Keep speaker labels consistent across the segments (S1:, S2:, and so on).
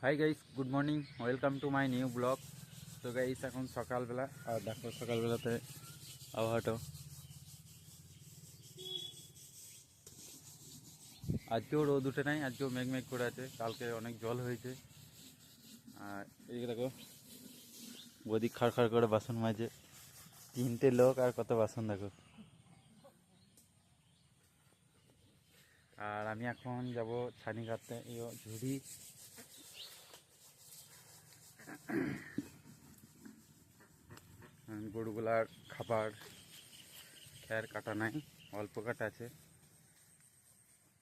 S1: Hi guys, good morning, welcome to my new blog. তো guys এখন সকালবেলা, আর দেখো সকালবেলাতে আবহাওয়াটা আজকেও রোদ উঠে নাই, আজকেও মেঘ মেঘ করে আছে। কালকে অনেক জল হয়েছে। আর এইদিকে দেখো বৌদি খাড় খাড় করে বাসন মাজে, তিনটে লোক আর কত বাসন দেখো। আর আমি এখন যাব ছানি কাটতে, এই ঝুড়ি গরুগুলার খাবার খ্যার কাটা নাই, অল্প কাটা আছে।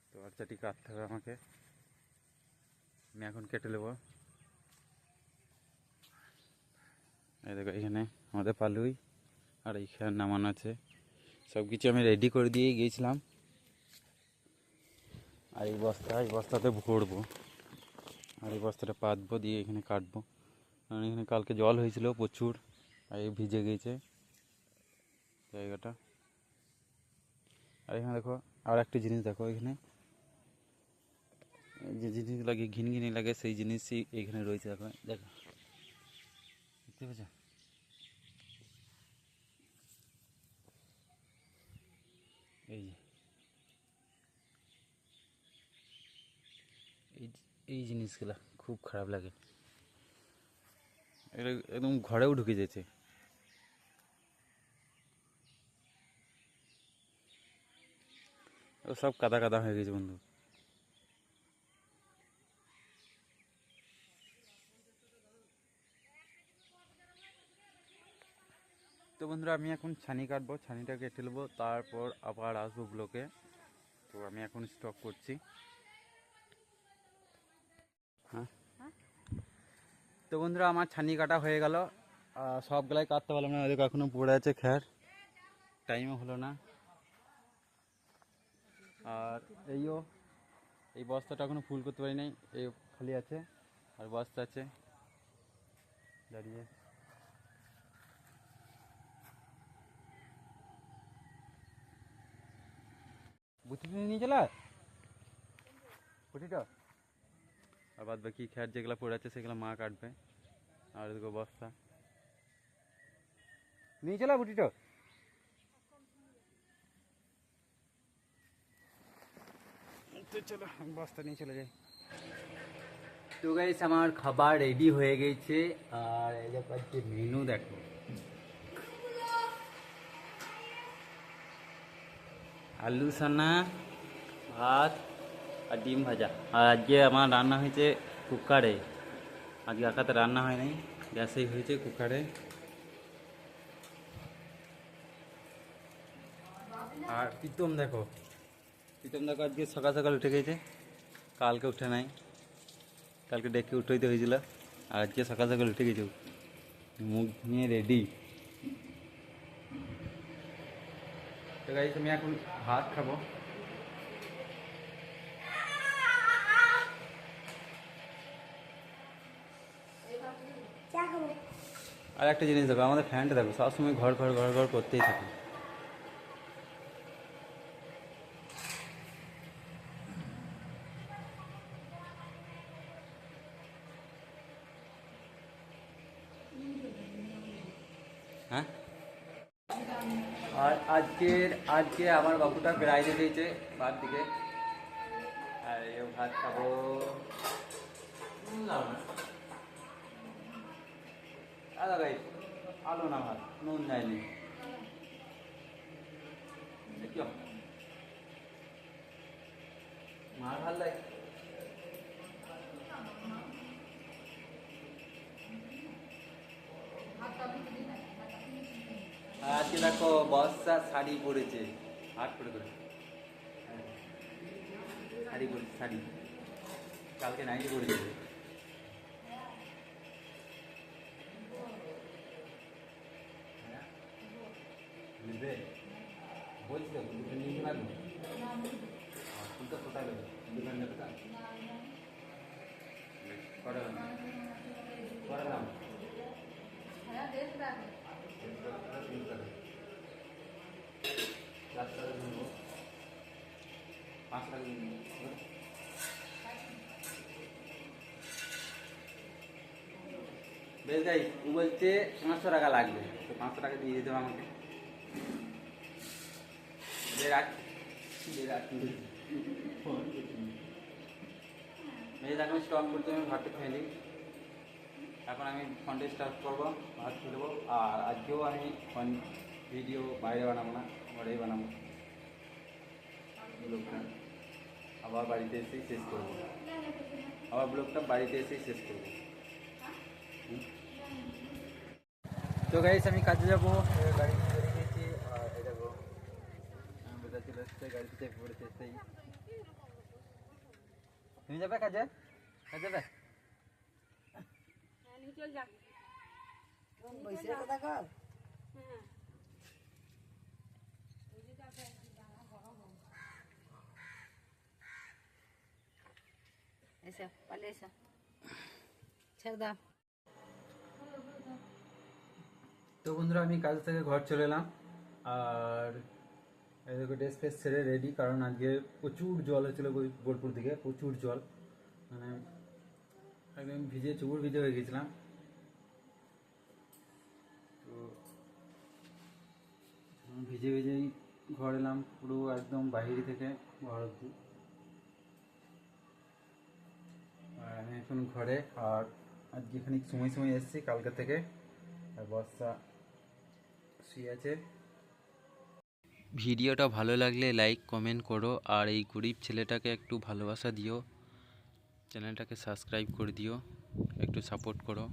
S1: তো বাচ্চাটি কাটতে হবে আমাকে, আমি এখন কেটে নেবো। এই দেখো এখানে আমাদের পালুই আর এইখানে নামানো আছে। সব কিছু আমি রেডি করে দিয়ে গিয়েছিলাম। আর এই বস্তাতে ভরবো, আর এই বস্তাটা পাতবো, দিয়ে এখানে কাটবো। কারণ এখানে কালকে জল হয়েছিল প্রচুর, আর এই ভিজে গিয়েছে জায়গাটা। আর এখানে দেখো আর একটা জিনিস দেখো, এখানে যে জিনিস লাগে ঘিনঘিনি লাগে সেই জিনিসই এখানে রয়েছে। দেখো দেখো, দেখতে পাচ্ছ? এই যে এই এই জিনিসগুলা খুব খারাপ লাগে, এটা একদম ঘরেও ঢুকে যেছে। সব কাদা কাদা হয়ে গেছে বন্ধু। তো বন্ধুরা আমি এখন ছানি কাটবো, ছানিটা কেটে নেবো, তারপর আবার আসবো ব্লকে। তো আমি এখন স্টক করছি। হ্যাঁ, তো বন্ধুরা আমার ছানি কাটা হয়ে গেল। সবগুলাই কাটতে পারলাম না, ওদের এখনো পড়ে আছে খ্যার, টাইমও হলো না। আর এই বস্তাটা এখনো ফুল করতে পারি নাই, এই খালি আছে আর বস্তা আছে দাঁড়িয়ে। বুটিটা নিয়ে চলে বুটিটা, আর বাদ বাকি খ্যার যেগুলো পড়ে আছে সেগুলো মা কাটবে। আর এদিকে বস্তা নিয়ে চলা বুটিটা। তো চলো বস্তা নিয়ে চলে যাই। তো গাইস আমার খাবার রেডি হয়ে গেছে, আর এই যে আজকে মেনু দেখো, আলু সানা, ভাত আর ডিম ভাজা। আর আজকে আমার রান্না হয়েছে কুকারে, আজকে আকাতে রান্না হয় নাই, গ্যাসেই হয়েছে কুকারে। আর প্রীতম দেখো আজকে সকাল সকাল উঠে গেছে, কালকে উঠে নাই, কালকে ডেকে উঠতে হয়েছিল, আর আজকে সকাল সকাল উঠে গেছে, মুখ নিয়ে রেডি। তো গাইস আমি এখন ভাত খাবো। আর একটা জিনিস দেখো, আমাদের ফ্যানটা দেখো সবসময় ঘর ঘর ঘর ঘর করতেই থাকে। হ্যাঁ, আর আজকে আমার বাবুটা বেড়াইতে দিয়েছে বার দিকে, আর এই ভাত খাবো। আদা গাই আলো না, ভাত নুন যায়নি, দেখিও মার ভাল লাগে। আজকে দেখো বর্ষা শাড়ি পরেছে, হাট করে করে শাড়ি পরেছে, শাড়ি কালকে নাইটি পরেছে। বুঝবে বলছি তো দুটো নিয়ে লাগবে, ফুলটা কোথায় দেবে দোকানটা কোথায় করে দাম পাঁচ টাকা বেশ গাই, ও বলছে 500 টাকা লাগবে, তো 500 টাকা দিয়ে দিতে হবে আমাকে। মেয়ে এখন স্টক করতে আমি ভাতটা খেয়ে নিই, এখন আমি ফোনটা স্টার্ট করবো, ভাত খেয়ে দেবো। আর আজকেও আমি ভিডিও বাইরে বানাবো না, ঘরেই বানাবো ব্লগটা। আবার বাড়িতে এসেই শেষ করবো, আবার ব্লগটা বাড়িতে এসেই শেষ করবো। তো গাইস আমি কাজে যাবো, গাড়ি নিয়ে বেরিয়ে গেছি। আর এই দেখো বেদা চলে এসছে, গাড়িতে চেপে পড়েছে এসেই। তুমি যাবে কাজে? কাজে যাবে?
S2: ऐसा पहले ऐसा ছেড়ে দাও।
S1: তো বন্ধুরা আমি কাজ থেকে ঘর চলে এলাম। আর এই দেখো ড্রেস ফ্রেস ছেড়ে রেডি, কারণ আজকে প্রচুর জল হয়েছিল বোলপুর দিকে, প্রচুর জল, মানে একদম ভিজে চুবুর ভিজে হয়ে গেছিলাম। তো ভিজে ভিজেই ঘর এলাম, পুরো একদম বাইরে থেকে ঘর অব্দি। আর আমি এখন ঘরে, আর আজকে খানিক সময় সময় এসেছি কালকে থেকে। আর বর্ষা শুয়ে আছে। ভিডিওটা ভালো লাগলে লাইক কমেন্ট করো, আর এই গরিব ছেলেটাকে একটু ভালোবাসা দিও, চ্যানেলটাকে সাবস্ক্রাইব করে দিও, একটু সাপোর্ট করো।